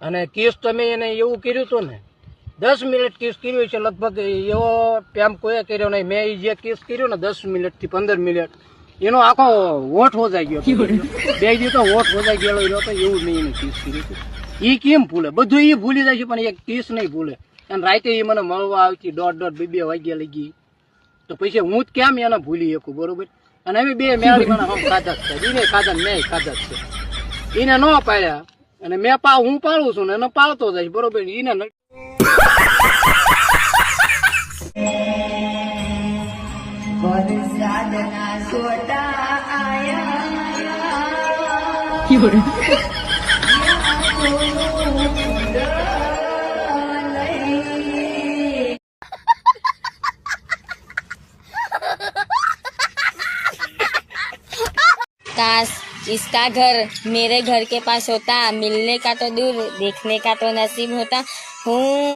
અને કેસ તમે એને એવું કર્યું હતું ને 10 મિનિટ કેસ કર્યો છે લગભગ એવો ટાઈમ કોઈ કર્યો નહીં મેં જે કેસ કર્યો ને 10 મિનિટ થી 15 મિનિટ એનો આખો વોટ હોજાઈ ગયો 2 દિવસ તો વોટ હોજાઈ ગયેલો રહ્યો તો એવું નહીં એને કેસ કર્યું હતું એ કેમ ભૂલે બધું એ ભૂલી જાય છે પણ એક કેસ નહીં ભૂલે અને રાતે એ મને મળવા આવતી 1:30 વાગ્યા લગી તો પછી હું જ કેમ એને ભૂલી શકું બરોબર અને અમે બે મેળી મને હમ ખાધા જ છે એને ખાધા મેં ખાધા જ છે એને ન પાડ્યા અને મેં હું પાડું છું ને એને પાડતો જાય બરોબર એને काश इसका घर मेरे घर के पास होता, मिलने का तो दूर देखने का तो नसीब होता हूँ।